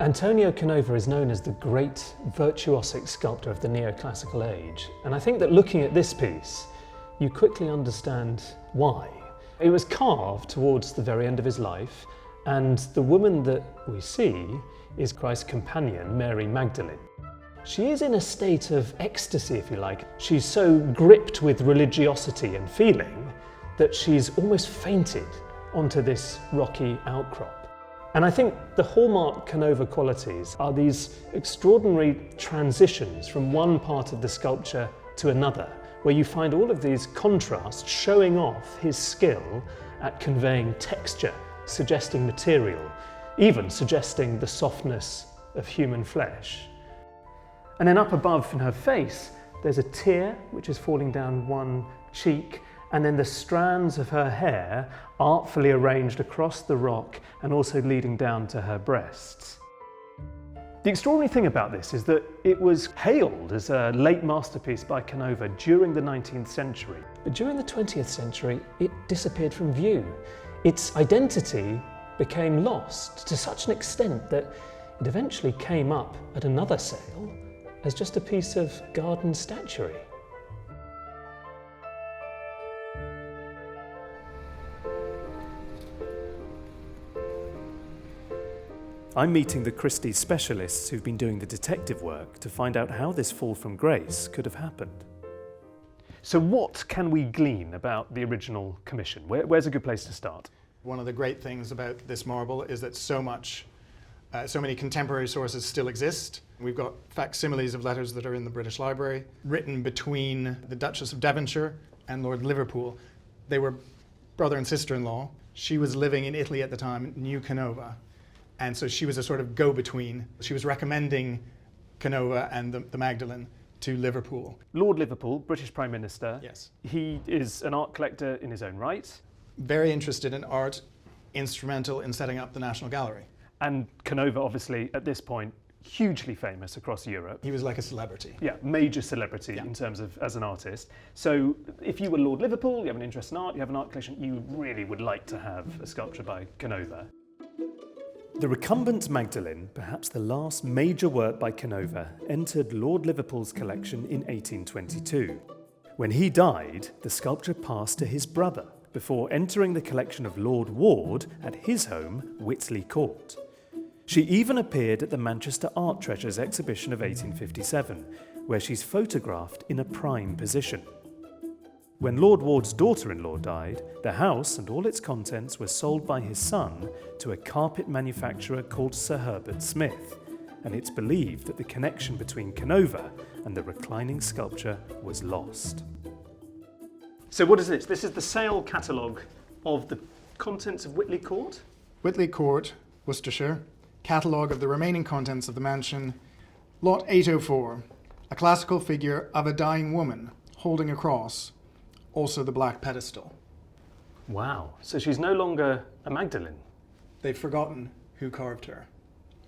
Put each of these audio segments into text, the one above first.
Antonio Canova is known as the great virtuosic sculptor of the neoclassical age, and I think that looking at this piece, you quickly understand why. It was carved towards the very end of his life, and the woman that we see is Christ's companion, Mary Magdalene. She is in a state of ecstasy, if you like. She's so gripped with religiosity and feeling that she's almost fainted onto this rocky outcrop. And I think the hallmark Canova qualities are these extraordinary transitions from one part of the sculpture to another, where you find all of these contrasts showing off his skill at conveying texture, suggesting material, even suggesting the softness of human flesh. And then up above in her face, there's a tear which is falling down one cheek, and then the strands of her hair artfully arranged across the rock and also leading down to her breasts. The extraordinary thing about this is that it was hailed as a late masterpiece by Canova during the 19th century. But during the 20th century, it disappeared from view. Its identity became lost to such an extent that it eventually came up at another sale as just a piece of garden statuary. I'm meeting the Christie specialists who've been doing the detective work to find out how this fall from grace could have happened. So what can we glean about the original commission? Where's a good place to start? One of the great things about this marble is that so many contemporary sources still exist. We've got facsimiles of letters that are in the British Library, written between the Duchess of Devonshire and Lord Liverpool. They were brother and sister-in-law. She was living in Italy at the time, knew Canova, and so she was a sort of go-between. She was recommending Canova and the Magdalene to Liverpool. Lord Liverpool, British Prime Minister. Yes. He is an art collector in his own right. Very interested in art, instrumental in setting up the National Gallery. And Canova, obviously, at this point, hugely famous across Europe. He was like a celebrity. Yeah, major celebrity in terms of as an artist. So if you were Lord Liverpool, you have an interest in art, you have an art collection, you really would like to have a sculpture by Canova. The Recumbent Magdalene, perhaps the last major work by Canova, entered Lord Liverpool's collection in 1822. When he died, the sculpture passed to his brother, before entering the collection of Lord Ward at his home, Whitley Court. She even appeared at the Manchester Art Treasures exhibition of 1857, where she's photographed in a prime position. When Lord Ward's daughter-in-law died, the house and all its contents were sold by his son to a carpet manufacturer called Sir Herbert Smith, and it's believed that the connection between Canova and the reclining sculpture was lost. So what is this? This is the sale catalogue of the contents of Whitley Court? Whitley Court, Worcestershire. Catalogue of the remaining contents of the mansion. Lot 804. A classical figure of a dying woman holding a cross. Also the black pedestal. Wow. So she's no longer a Magdalene. They've forgotten who carved her,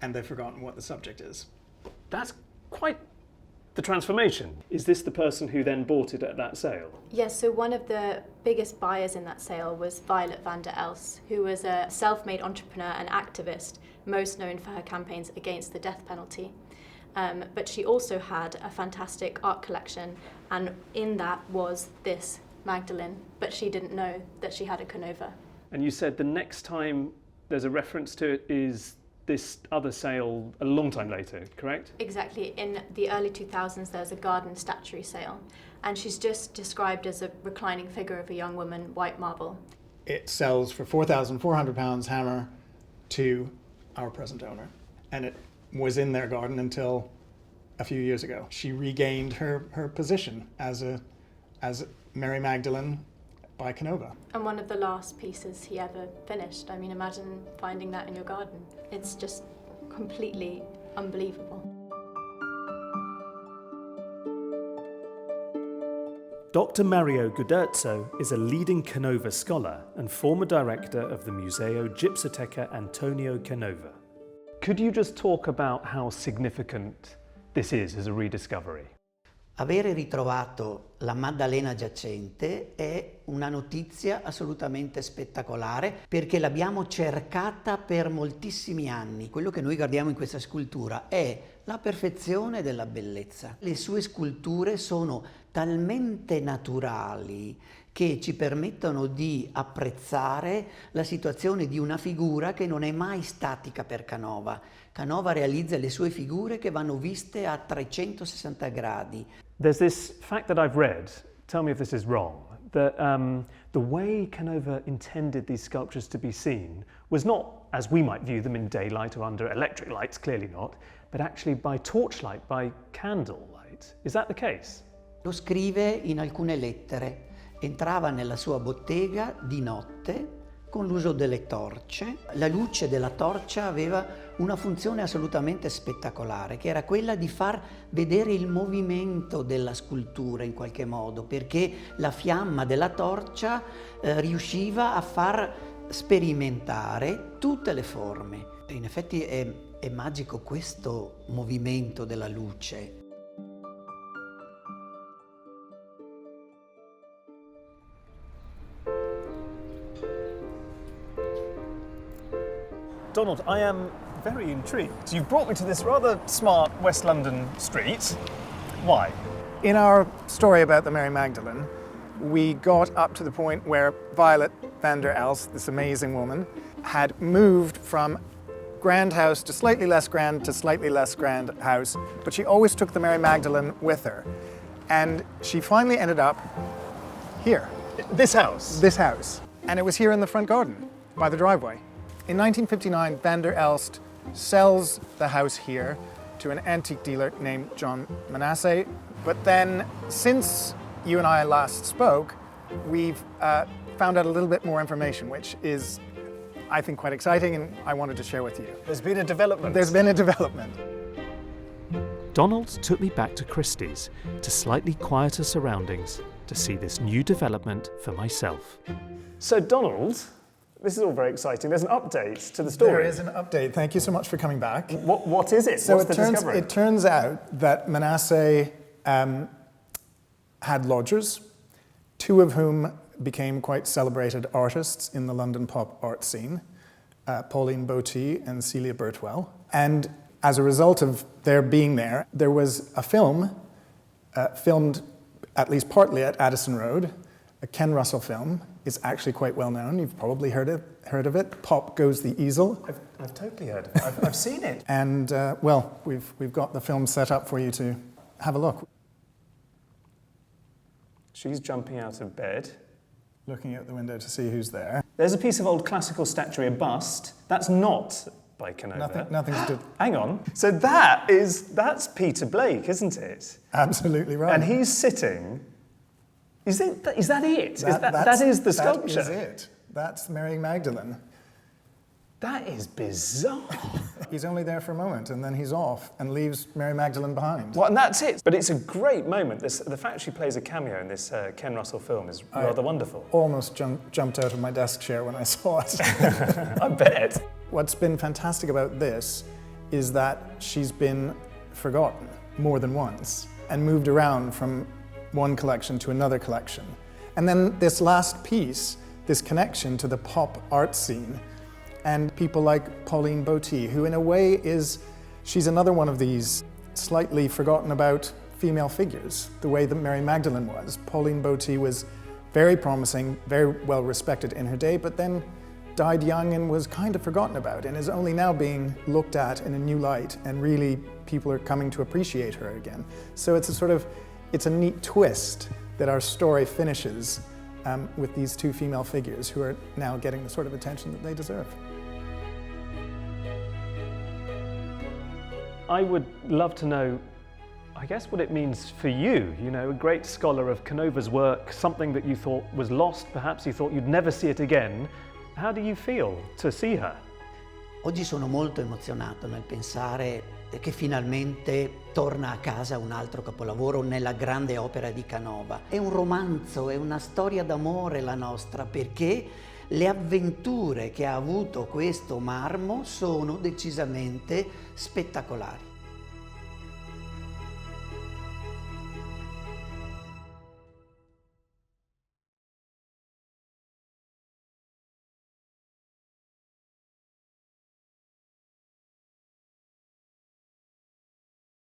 and they've forgotten what the subject is. That's quite the transformation. Is this the person who then bought it at that sale? Yes, so one of the biggest buyers in that sale was Violet van der Els, who was a self-made entrepreneur and activist, most known for her campaigns against the death penalty. But she also had a fantastic art collection, and in that was this Magdalene, but she didn't know that she had a Canova. And you said the next time there's a reference to it is this other sale a long time later, correct? Exactly. In the early 2000s, there's a garden statuary sale, and she's just described as a reclining figure of a young woman, white marble. It sells for £4,400 hammer to our present owner, and it was in their garden until a few years ago. She regained her position as Mary Magdalene by Canova. And one of the last pieces he ever finished. I mean, imagine finding that in your garden. It's just completely unbelievable. Dr. Mario Guderzo is a leading Canova scholar and former director of the Museo Gipsoteca Antonio Canova. Could you just talk about how significant this is as a rediscovery? Avere ritrovato la Maddalena giacente è una notizia assolutamente spettacolare perché l'abbiamo cercata per moltissimi anni. Quello che noi guardiamo in questa scultura è la perfezione della bellezza. Le sue sculture sono talmente naturali che ci permettono di apprezzare la situazione di una figura che non è mai statica per Canova. Canova realizza le sue figure che vanno viste a 360 gradi. There's this fact that I've read, tell me if this is wrong, that the way Canova intended these sculptures to be seen was not as we might view them in daylight or under electric lights, clearly not, but actually by torchlight, by candlelight. Is that the case? Lo scrive in alcune lettere. Entrava nella sua bottega di notte con l'uso delle torce. La luce della torcia aveva una funzione assolutamente spettacolare, che era quella di far vedere il movimento della scultura in qualche modo, perché la fiamma della torcia riusciva a far sperimentare tutte le forme. In effetti è magico questo movimento della luce. Donald, I am very intrigued. You've brought me to this rather smart West London street. Why? In our story about the Mary Magdalene, we got up to the point where Violet van der Elst, this amazing woman, had moved from grand house to slightly less grand house, but she always took the Mary Magdalene with her. And she finally ended up here. This house? This house. And it was here in the front garden, by the driveway. In 1959, van der Elst sells the house here to an antique dealer named John Manasseh. But then, since you and I last spoke, we've found out a little bit more information, which is, I think, quite exciting, and I wanted to share with you. There's been a development. There's been a development. Donald took me back to Christie's, to slightly quieter surroundings, to see this new development for myself. So, Donald, this is all very exciting. There's an update to the story. There is an update. Thank you so much for coming back. What is it? So What's the discovery? it turns out that Manasseh had lodgers, two of whom became quite celebrated artists in the London pop art scene, Pauline Botti and Celia Birtwell. And as a result of their being there, there was a film filmed at least partly at Addison Road, a Ken Russell film. It's actually quite well known. You've probably heard of it. Pop Goes the Easel. I've totally heard of it. I've seen it. And well, we've got the film set up for you to have a look. She's jumping out of bed. Looking out the window to see who's there. There's a piece of old classical statuary, a bust. That's not by Canova. Nothing to do. Hang on. So that's Peter Blake, isn't it? Absolutely right. And he's sitting. Is that it? That is the sculpture? That is it. That's Mary Magdalene. That is bizarre. He's only there for a moment and then he's off and leaves Mary Magdalene behind. Well, and that's it. But it's a great moment. The fact she plays a cameo in this Ken Russell film is rather wonderful. Almost jumped out of my desk chair when I saw it. I bet. What's been fantastic about this is that she's been forgotten more than once and moved around from one collection to another collection. And then this last piece, this connection to the pop art scene, and people like Pauline Botti, who in a way she's another one of these slightly forgotten about female figures, the way that Mary Magdalene was. Pauline Botti was very promising, very well respected in her day, but then died young and was kind of forgotten about and is only now being looked at in a new light, and really people are coming to appreciate her again. So it's a neat twist that our story finishes with these two female figures who are now getting the sort of attention that they deserve. I would love to know, I guess, what it means for you. You know, a great scholar of Canova's work, something that you thought was lost, perhaps you thought you'd never see it again. How do you feel to see her? Oggi sono molto emozionato nel pensare che finalmente torna a casa un altro capolavoro nella grande opera di Canova. È un romanzo, è una storia d'amore la nostra, perché le avventure che ha avuto questo marmo sono decisamente spettacolari.